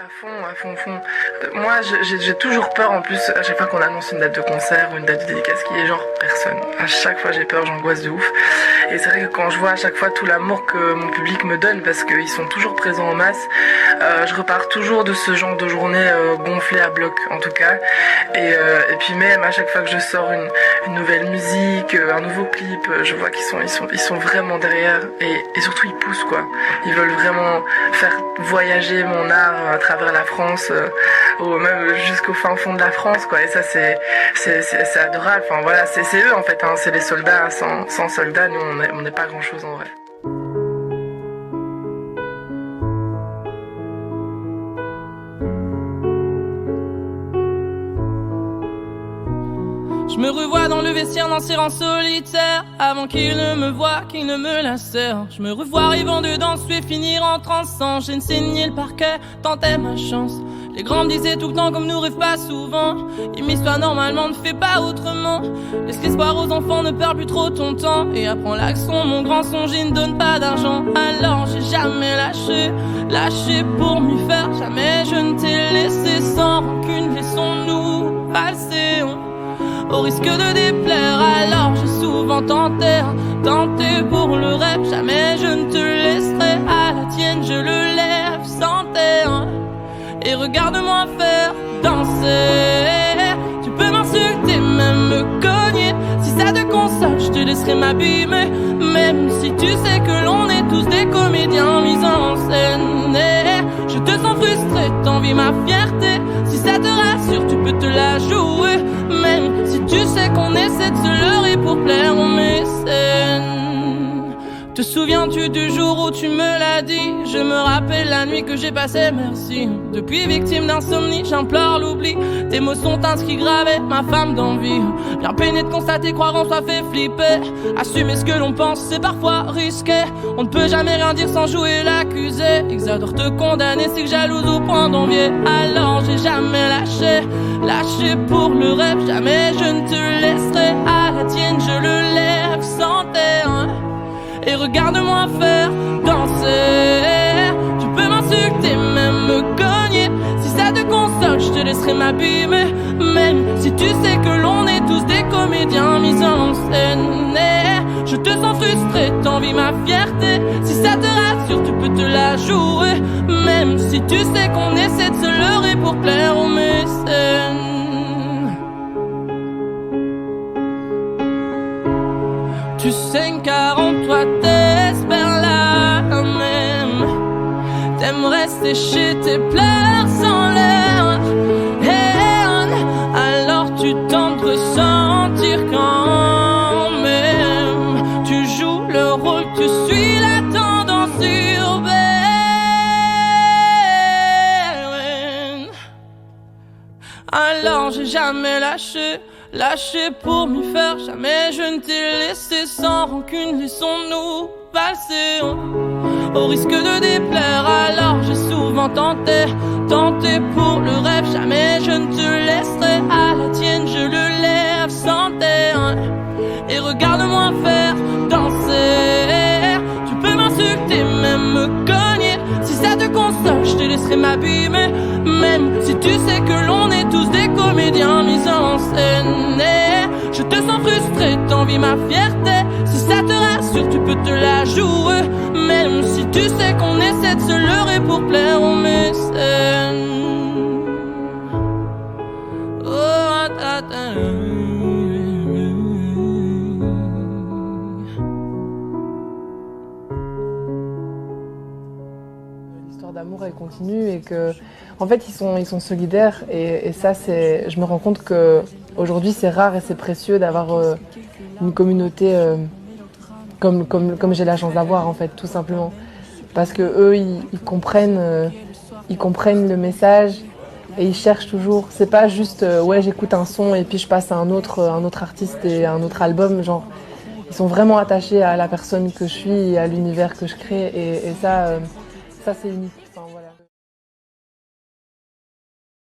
À fond, à fond. Moi, j'ai toujours peur, en plus, à chaque fois qu'on annonce une date de concert ou une date de dédicace, qui est genre personne. À chaque fois, j'ai peur, j'angoisse de ouf. Et c'est vrai que quand je vois à chaque fois tout l'amour que mon public me donne, parce qu'ils sont toujours présents en masse, je repars toujours de ce genre de journée gonflée à bloc, en tout cas. Et puis même, à chaque fois que je sors une nouvelle musique, un nouveau clip, je vois qu'ils sont vraiment derrière. Et surtout, ils poussent, quoi. Ils veulent vraiment faire voyager mon art à travers la France, même jusqu'au fin fond de la France, quoi. Et ça, c'est adorable. Enfin voilà, c'est eux en fait, hein. C'est les soldats. Sans soldats, nous on n'est pas grand chose en vrai. Je me revois dans le vestiaire danser en solitaire, avant qu'il ne me voie, qu'il ne me lacère. Je me revois arrivant dedans, et finir en transant. J'ai saigné le parquet, tentais ma chance. Les grands me disaient tout le temps comme nous rêve pas souvent. Immisce-toi normalement, ne fais pas autrement. Laisse l'espoir aux enfants, ne perds plus trop ton temps. Et apprends l'action, mon grand songe, il ne donne pas d'argent. Alors j'ai jamais lâché pour m'y faire. Jamais je ne t'ai laissé sans rancune. Laissons-nous passer au risque de déplaire. Alors j'ai souvent tenté pour le rêve. Jamais je ne te laisserai à la tienne, je le lève sans terre. Et regarde-moi faire danser. Tu peux m'insulter, même me cogner. Si ça te console, je te laisserai m'abîmer. Même si tu sais que l'on est tous des comédiens mis en scène. Et je te sens frustré, t'envies ma fierté. Si ça te rassure, tu peux te la jouer. Même si tu sais qu'on essaie de se leurrer pour plaire aux mécènes. Te souviens-tu du jour où tu me l'as dit? Je me rappelle la nuit que j'ai passée, merci. Depuis victime d'insomnie, j'implore l'oubli. Tes mots sont inscrits gravés, ma femme d'envie. Bien peiné de constater, croire en soi fait flipper. Assumer ce que l'on pense, c'est parfois risqué. On ne peut jamais rien dire sans jouer l'accusé. Ils adorent te condamner, c'est que jalouse au point d'envier. Alors j'ai jamais lâché pour le rêve. Jamais je ne te laisserai à la tienne, je le lève sans terre. Et regarde-moi faire danser. Tu peux m'insulter, même me cogner. Si ça te console, je te laisserai m'abîmer. Même si tu sais que l'on est tous des comédiens mis en scène. Et je te sens frustré, t'envies ma fierté. Si ça te rassure, tu peux te la jouer. Même si tu sais qu'on essaie de se leurrer pour plaire aux mécènes. Tu saignes car en toi t'espères la même. T'aimerais sécher tes pleurs sans l'air. Alors tu tentes de ressentir quand même. Tu joues le rôle, tu suis la tendance urbaine. Alors j'ai jamais lâché pour m'y faire. Jamais je ne t'ai laissé sans rancune. Laissons-nous passer au risque de déplaire. Alors j'ai souvent tenté pour le rêve. Jamais je ne te laisserai à la tienne, je le lève sans terre. Et regarde-moi faire danser. Tu peux m'insulter, même me cogner. Si ça te console, je te laisserai m'abîmer. Même si tu sais que l'on est tous des comédiens mis en scène. Et je te sens frustré, t'envies ma fierté. Si ça te rassure, tu peux te la jouer. Même si tu sais qu'on essaie de se leurrer pour plaire aux mécènes. Oh, ta, ta. L'histoire d'amour elle continue et que en fait ils sont solidaires et ça c'est, je me rends compte que aujourd'hui c'est rare et c'est précieux d'avoir une communauté comme j'ai la chance d'avoir en fait, tout simplement parce que eux ils comprennent le message et ils cherchent toujours. C'est pas juste ouais j'écoute un son et puis je passe à un autre artiste et à un autre album, genre ils sont vraiment attachés à la personne que je suis et à l'univers que je crée et ça c'est unique.